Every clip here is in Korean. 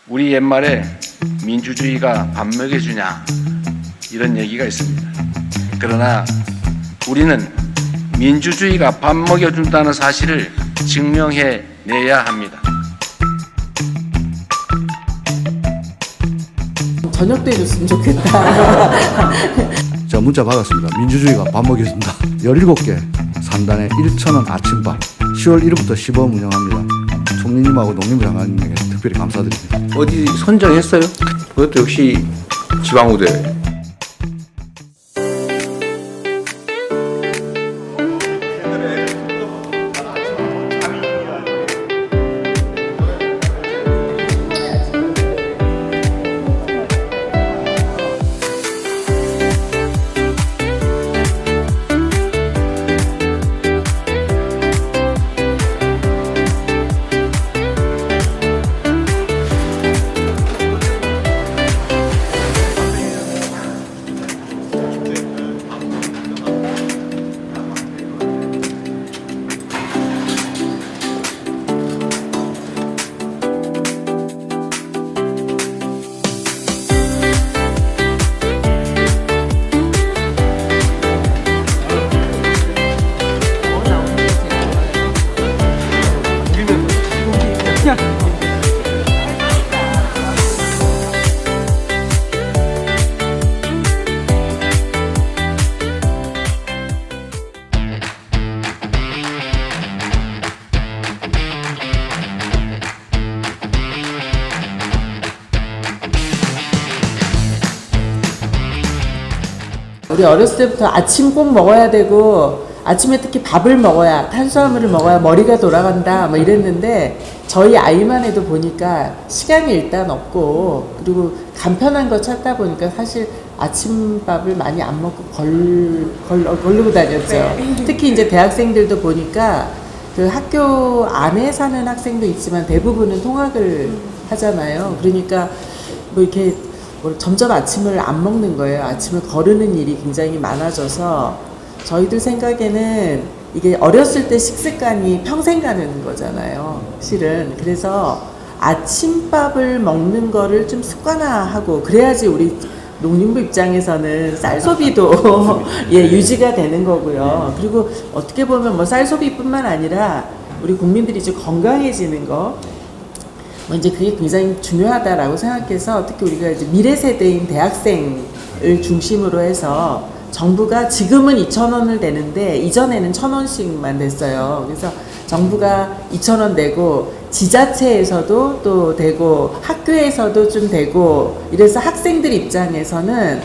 우리 옛말에 민주주의가 밥 먹여주냐 이런 얘기가 있습니다. 그러나 우리는 민주주의가 밥 먹여준다는 사실을 증명해 내야 합니다. 저녁도 해줬으면 좋겠다. 자, 문자 받았습니다. 민주주의가 밥 먹여준다. 17개 산단에 1,000원 아침밥 10월 1일부터 시범 운영합니다. 총리님하고 농림부 장관님에게 특별히 감사드립니다. 어디 선정했어요? 그것도 역시 지방우대. 우리 어렸을 때부터 아침 꼭 먹어야 되고 아침에 특히 밥을 먹어야 탄수화물을 먹어야 머리가 돌아간다 뭐 이랬는데 저희 아이만 해도 보니까 시간이 일단 없고 그리고 간편한 거 찾다 보니까 사실 아침밥을 많이 안 먹고 걸르고 다녔죠. 특히 이제 대학생들도 보니까 그 학교 안에 사는 학생도 있지만 대부분은 통학을 하잖아요. 그러니까 뭐 이렇게 점점 아침을 안 먹는 거예요. 아침을 거르는 일이 굉장히 많아져서 저희들 생각에는 이게 어렸을 때 식습관이 평생 가는 거잖아요. 실은. 그래서 아침밥을 먹는 거를 좀 습관화하고 그래야지 우리 농림부 입장에서는 쌀 소비도 예, 유지가 되는 거고요. 그리고 어떻게 보면 뭐 쌀 소비뿐만 아니라 우리 국민들이 이제 건강해지는 거 이제 그게 굉장히 중요하다라고 생각해서 특히 우리가 이제 미래 세대인 대학생을 중심으로 해서 정부가 지금은 2,000원을 내는데 이전에는 1,000원씩만 냈어요. 그래서 정부가 2,000원 내고 지자체에서도 또 되고 학교에서도 좀 되고 이래서 학생들 입장에서는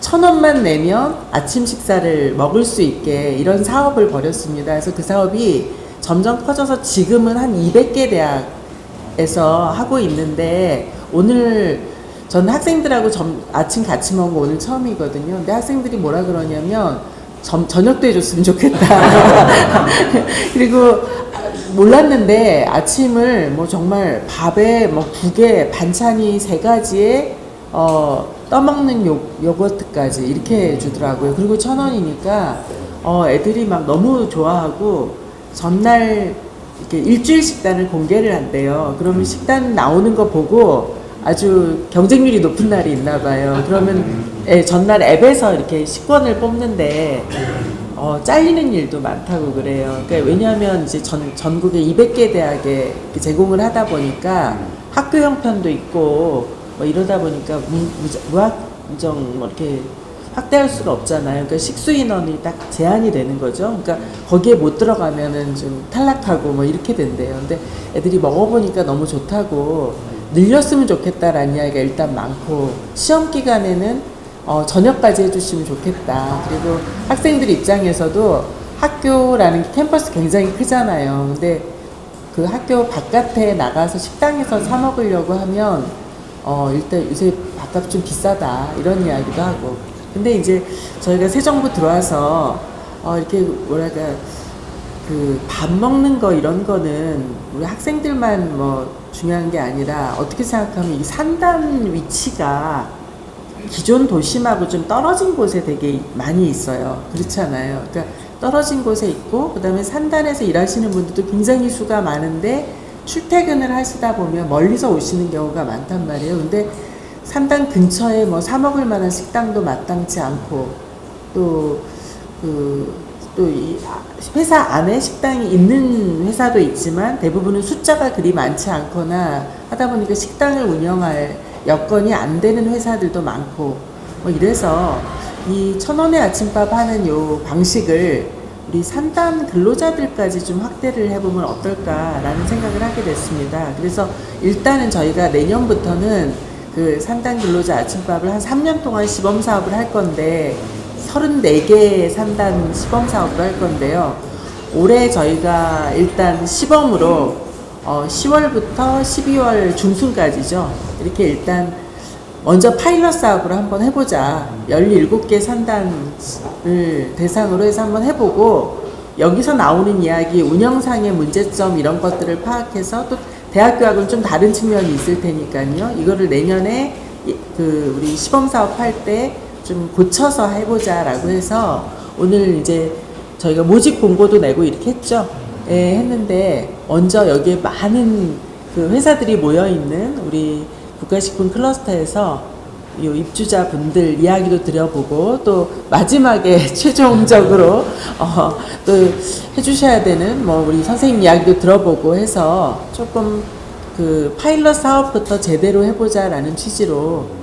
1,000원만 내면 아침 식사를 먹을 수 있게 이런 사업을 벌였습니다. 그래서 그 사업이 점점 커져서 지금은 한 200개 대학에서 하고 있는데 오늘 저는 학생들하고 아침 같이 먹고 오늘 처음이거든요. 근데 학생들이 뭐라 그러냐면 저녁도 해줬으면 좋겠다. 그리고 몰랐는데 아침을 뭐 정말 밥에 뭐 국에 반찬이 3가지에 떠먹는 요거트까지 이렇게 주더라고요. 그리고 1,000원이니까 애들이 막 너무 좋아하고 전날 이렇게 일주일 식단을 공개를 한대요. 그러면 식단 나오는 거 보고 아주 경쟁률이 높은 날이 있나 봐요. 그러면 전날 앱에서 이렇게 식권을 뽑는데 잘리는 일도 많다고 그래요. 그러니까 왜냐하면 이제 전국의 200개 대학에 제공을 하다 보니까 학교 형편도 있고 뭐 이러다 보니까 무학무정 뭐 이렇게 확대할 수가 없잖아요. 그러니까 식수 인원이 딱 제한이 되는 거죠. 그러니까 거기에 못 들어가면은 좀 탈락하고 뭐 이렇게 된대요. 근데 애들이 먹어보니까 너무 좋다고 늘렸으면 좋겠다라는 이야기가 일단 많고 시험 기간에는 저녁까지 해주시면 좋겠다. 그리고 학생들 입장에서도 학교라는 게 캠퍼스 굉장히 크잖아요. 근데 그 학교 바깥에 나가서 식당에서 사 먹으려고 하면 일단 요새 밥값 좀 비싸다 이런 이야기도 하고. 근데 이제 저희가 새 정부 들어와서 이렇게 뭐랄까 그 밥 먹는 거 이런 거는 우리 학생들만 뭐 중요한 게 아니라 어떻게 생각하면 이 산단 위치가 기존 도심하고 좀 떨어진 곳에 되게 많이 있어요. 그렇잖아요. 그러니까 떨어진 곳에 있고 그다음에 산단에서 일하시는 분들도 굉장히 수가 많은데 출퇴근을 하시다 보면 멀리서 오시는 경우가 많단 말이에요. 근데 산단 근처에 뭐 사 먹을 만한 식당도 마땅치 않고 또 이 회사 안에 식당이 있는 회사도 있지만 대부분은 숫자가 그리 많지 않거나 하다 보니까 식당을 운영할 여건이 안 되는 회사들도 많고 뭐 이래서 이 1,000원의 아침밥 하는 요 방식을 우리 산단 근로자들까지 좀 확대를 해보면 어떨까라는 생각을 하게 됐습니다. 그래서 일단은 저희가 내년부터는 그 산단 근로자 아침밥을 한 3년 동안 시범 사업을 할 건데 34개 산단 시범 사업을 할 건데요. 올해 저희가 일단 시범으로 10월부터 12월 중순까지죠. 이렇게 일단 먼저 파일럿 사업으로 한번 해보자. 17개 산단을 대상으로 해서 한번 해보고 여기서 나오는 이야기, 운영상의 문제점 이런 것들을 파악해서 또 대학교하고는 좀 다른 측면이 있을 테니까요. 이거를 내년에 그 우리 시범 사업 할 때 좀 고쳐서 해보자라고 해서 오늘 이제 저희가 모집 공고도 내고 이렇게 했죠. 예, 했는데 먼저 여기에 많은 그 회사들이 모여 있는 우리 국가식품 클러스터에서 이 입주자분들 이야기도 드려보고 또 마지막에 최종적으로 또 해주셔야 되는 뭐 우리 선생님 이야기도 들어보고 해서 조금 그 파일럿 사업부터 제대로 해보자라는 취지로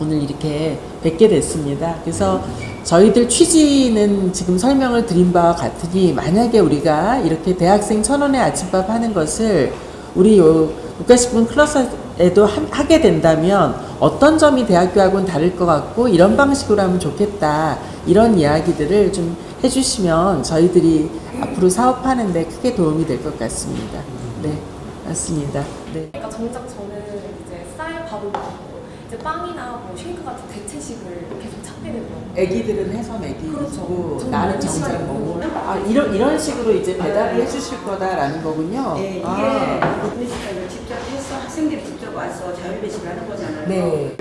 오늘 이렇게 뵙게 됐습니다. 그래서 저희들 취지는 지금 설명을 드린 바와 같으니 만약에 우리가 이렇게 대학생 1,000원의 아침밥 하는 것을 우리 요 국가식품 클러스에도 하게 된다면 어떤 점이 대학교하고는 다를 것 같고 이런 방식으로 하면 좋겠다 이런 이야기들을 좀 해주시면 저희들이 앞으로 사업하는데 크게 도움이 될 것 같습니다. 네, 맞습니다. 네. 그러니까 정작 저는 이제 쌀 밥을 먹고 이제 빵이나 뭐 쉐이크 같은 대체식을 계속 찾게 되더라고요. 애기들은 해서 먹이고 그렇죠. 나는 저는 정작 시간이 먹고 이런 식으로 이제 배달을 네. 해주실 거다라는 거군요. 네, 이게 아, 배식을 직접 해서 학생들이 직접 와서 자율배식을 하는 거잖아요. 네.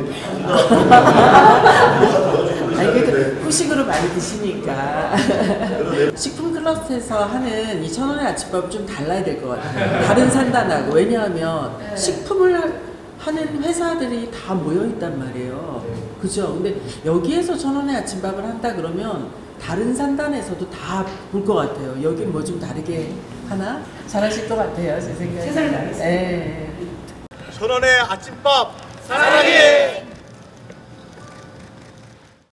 아니 그래도 후식으로 많이 드시니까 식품 클러스에서 하는 이 1,000원의 아침밥은 좀 달라야 될 것 같아요. 다른 산단하고 왜냐하면 식품을 하는 회사들이 다 모여 있단 말이에요. 그죠? 근데 여기에서 1,000원의 아침밥을 한다 그러면 다른 산단에서도 다 볼 것 같아요. 여긴 뭐 좀 다르게 하나? 잘하실 것 같아요. 제 생각에. 최선을 다하겠습니다. 네. 1,000원의 아침밥 사랑해!